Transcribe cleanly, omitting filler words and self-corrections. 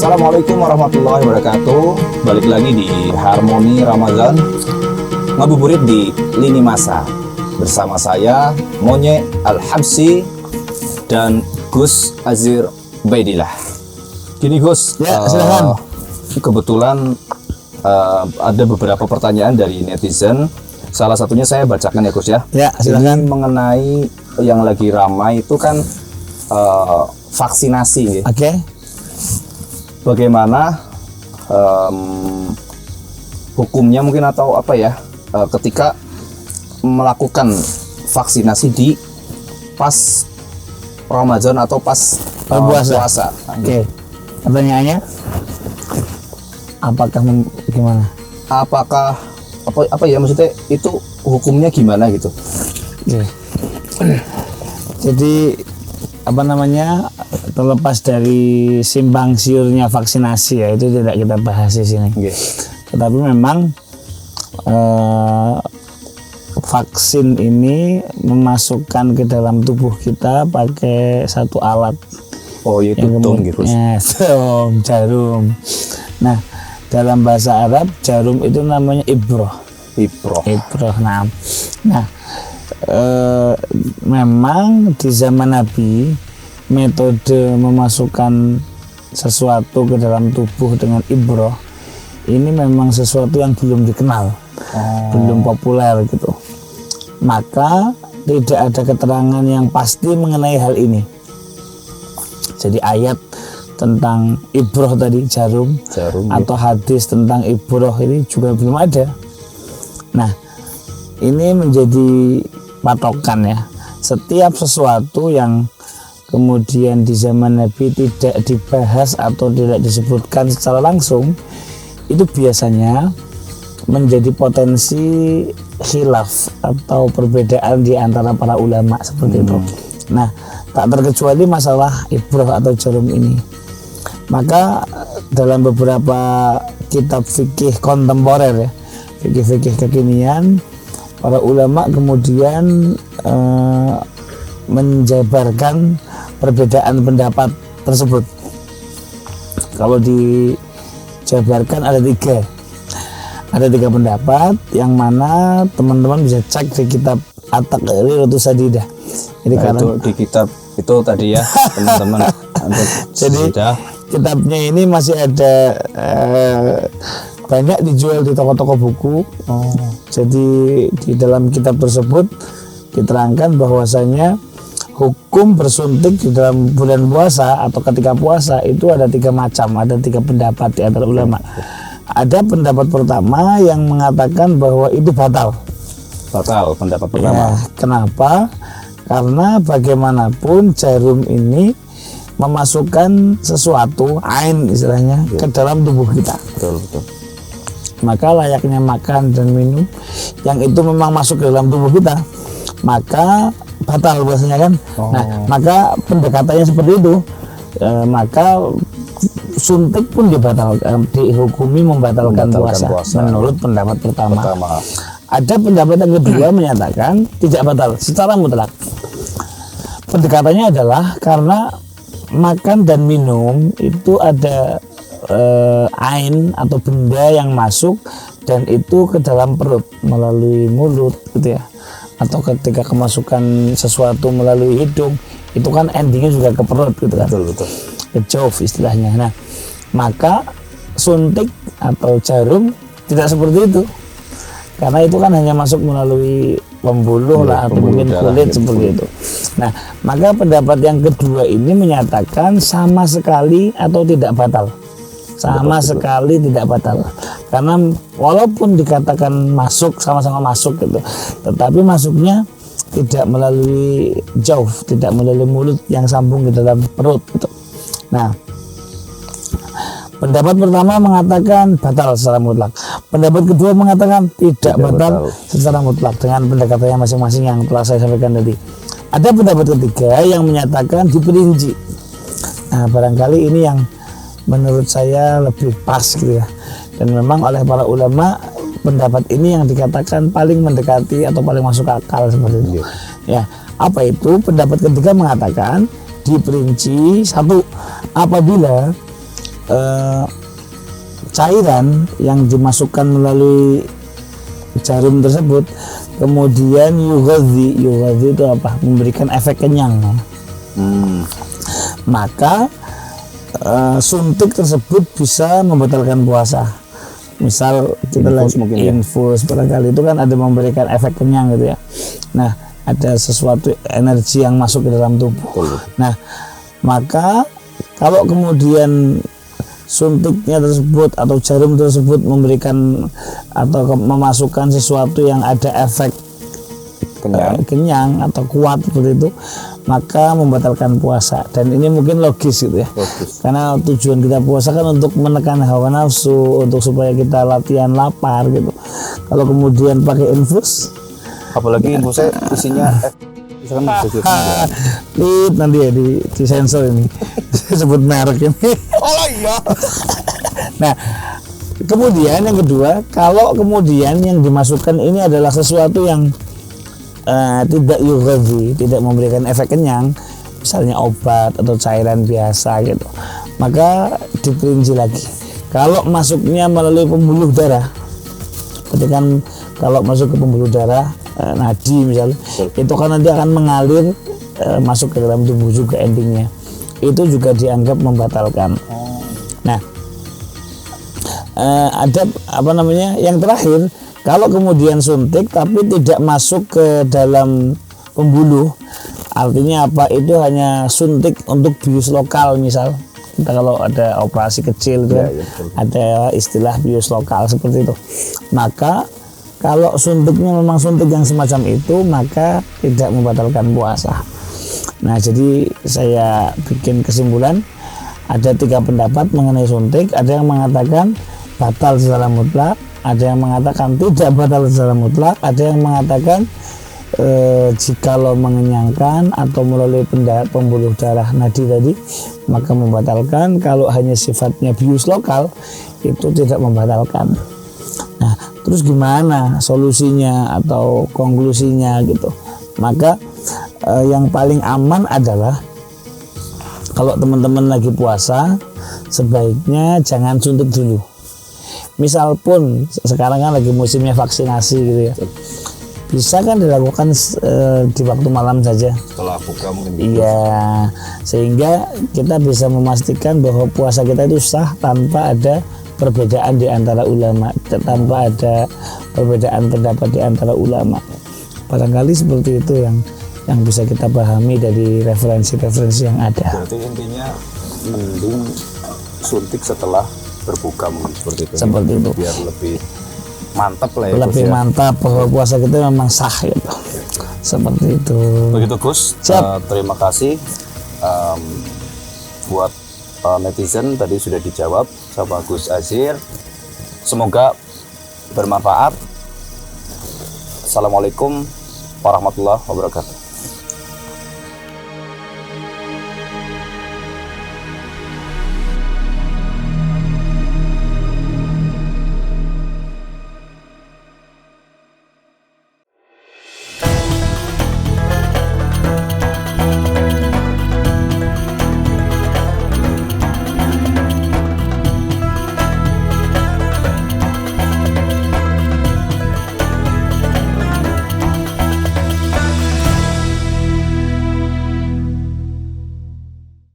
Assalamualaikum warahmatullahi wabarakatuh. Balik lagi di Harmoni Ramadan, ngabuburit di Lini Masa bersama saya Monye Al-Habsi dan Gus Azir Baidillah. Gini Gus, Ya, silakan. Kebetulan ada beberapa pertanyaan dari netizen. Salah satunya saya bacakan ya Gus ya. Ya, silakan. Ini mengenai yang lagi ramai itu kan vaksinasi ya. Oke. Bagaimana hukumnya mungkin atau apa ya ketika melakukan vaksinasi di pas Ramadan atau pas puasa. Oke. Pertanyaannya, apakah gimana? Apakah apa ya maksudnya itu hukumnya gimana gitu? Oke. Jadi terlepas dari simpang siurnya vaksinasi ya, itu tidak kita bahas di sini. Okay. Tetapi memang vaksin ini memasukkan ke dalam tubuh kita pakai satu alat. Oh itu dong gitu. Jarum. Nah, dalam bahasa Arab jarum itu namanya ibroh. Ibroh. Nah, memang di zaman Nabi metode memasukkan sesuatu ke dalam tubuh dengan ibroh ini memang sesuatu yang belum dikenal, belum populer gitu. Maka tidak ada keterangan yang pasti mengenai hal ini. Jadi ayat tentang ibroh tadi jarum atau hadis tentang ibroh ini juga belum ada. Nah, ini menjadi patokan ya. Setiap sesuatu yang kemudian di zaman Nabi tidak dibahas atau tidak disebutkan secara langsung, itu biasanya menjadi potensi khilaf atau perbedaan di antara para ulama seperti itu. Nah, tak terkecuali masalah ibroh atau jarum ini. Maka dalam beberapa kitab fikih kontemporer ya, fikih kekinian, para ulama kemudian menjabarkan perbedaan pendapat tersebut. Kalau dijabarkan ada tiga pendapat, yang mana teman-teman bisa cek di kitab At-Taqrir Sadidah. Jadi itu di kitab itu tadi ya teman-teman. Jadi kitabnya ini masih ada banyak dijual di toko-toko buku. Jadi di dalam kitab tersebut diterangkan bahwasanya hukum bersuntik di dalam bulan puasa atau ketika puasa itu ada tiga macam, ada tiga pendapat di antara ulama. Ada pendapat pertama yang mengatakan bahwa itu batal pendapat pertama. Ya, kenapa? Karena bagaimanapun jarum ini memasukkan sesuatu ain istilahnya ke dalam tubuh kita. Betul. Maka layaknya makan dan minum yang itu memang masuk ke dalam tubuh kita, maka batal biasanya kan. Nah, maka pendekatannya seperti itu. Maka suntik pun dihukumi membatalkan puasa menurut pendapat pertama. Ada pendapat yang kedua menyatakan tidak batal secara mutlak. Pendekatannya adalah karena makan dan minum itu ada ain atau benda yang masuk dan itu ke dalam perut melalui mulut gitu ya, atau ketika kemasukan sesuatu melalui hidung itu kan endingnya juga ke perut gitu kan. Betul. Ke jauf istilahnya. Nah, maka suntik atau jarum tidak seperti itu, karena itu kan hanya masuk melalui pembuluh lah atau mungkin kulit seperti itu. Nah, maka pendapat yang kedua ini menyatakan sama sekali atau tidak batal. Sekali tidak batal. Karena walaupun dikatakan masuk, sama-sama masuk gitu, tetapi masuknya tidak melalui jauf, tidak melalui mulut yang sambung ke dalam perut gitu. Nah, pendapat pertama mengatakan batal secara mutlak. Pendapat kedua mengatakan tidak batal secara mutlak dengan pendekatannya masing-masing yang telah saya sampaikan tadi. Ada pendapat ketiga yang menyatakan diperinci. Nah, barangkali ini yang menurut saya lebih pas gitu ya. Dan memang oleh para ulama pendapat ini yang dikatakan paling mendekati atau paling masuk akal seperti itu. Ya, apa itu? Pendapat ketiga mengatakan diperinci satu, apabila cairan yang dimasukkan melalui jarum tersebut kemudian yughadhi itu apa? Memberikan efek kenyang. Maka suntik tersebut bisa membatalkan puasa. Misal kita Infus lagi mungkin ya? infus barangkali itu kan ada memberikan efek kenyang gitu ya. Nah, ada sesuatu energi yang masuk ke dalam tubuh. Betul. Nah, maka kalau kemudian suntiknya tersebut atau jarum tersebut memberikan atau memasukkan sesuatu yang ada efek kenyang atau kuat seperti itu, maka membatalkan puasa. Dan ini mungkin logis gitu ya. Karena tujuan kita puasa kan untuk menekan hawa nafsu, untuk supaya kita latihan lapar gitu. Kalau kemudian pakai infus, Apalagi infusnya isinya misalkan nanti ya di sensor ini sebut merek ini. oh iya. Nah, kemudian yang kedua, kalau kemudian yang dimasukkan ini adalah sesuatu yang tidak yughadhi, tidak memberikan efek kenyang, misalnya obat atau cairan biasa gitu, maka diperinci lagi. Kalau masuknya melalui pembuluh darah, berarti kan kalau masuk ke pembuluh darah nadi misalnya, itu kan nanti akan mengalir masuk ke dalam tubuh juga endingnya, itu juga dianggap membatalkan. Nah, ada apa namanya yang terakhir, kalau kemudian suntik tapi tidak masuk ke dalam pembuluh, artinya apa, itu hanya suntik untuk bius lokal. Misal kita kalau ada operasi kecil itu ada istilah bius lokal seperti itu, maka kalau suntiknya memang suntik yang semacam itu, maka tidak membatalkan puasa. Nah, jadi saya bikin kesimpulan, ada 3 pendapat mengenai suntik. Ada yang mengatakan batal secara mutlak, ada yang mengatakan tidak batal secara mutlak, ada yang mengatakan jikalau mengenyangkan atau melalui pembuluh darah nadi tadi maka membatalkan. Kalau hanya sifatnya bius lokal itu tidak membatalkan. Nah, terus gimana solusinya atau konklusinya gitu? Maka yang paling aman adalah kalau teman-teman lagi puasa sebaiknya jangan suntik dulu. Misal pun sekarang kan lagi musimnya vaksinasi gitu ya, bisa kan dilakukan di waktu malam saja Setelah buka mungkin. Iya, sehingga kita bisa memastikan bahwa puasa kita itu sah tanpa ada perbedaan di antara ulama, tanpa ada perbedaan pendapat di antara ulama. Barangkali seperti itu yang bisa kita pahami dari referensi-referensi yang ada. Berarti intinya mending suntik setelah berbuka mungkin seperti itu. Seperti itu. Biar lebih mantap lah ya. Lebih mantap bahwa puasa kita memang sah gitu. Seperti itu. Begitu Gus. Terima kasih buat netizen tadi sudah dijawab sama Gus Azir. Semoga bermanfaat. Assalamualaikum warahmatullahi wabarakatuh.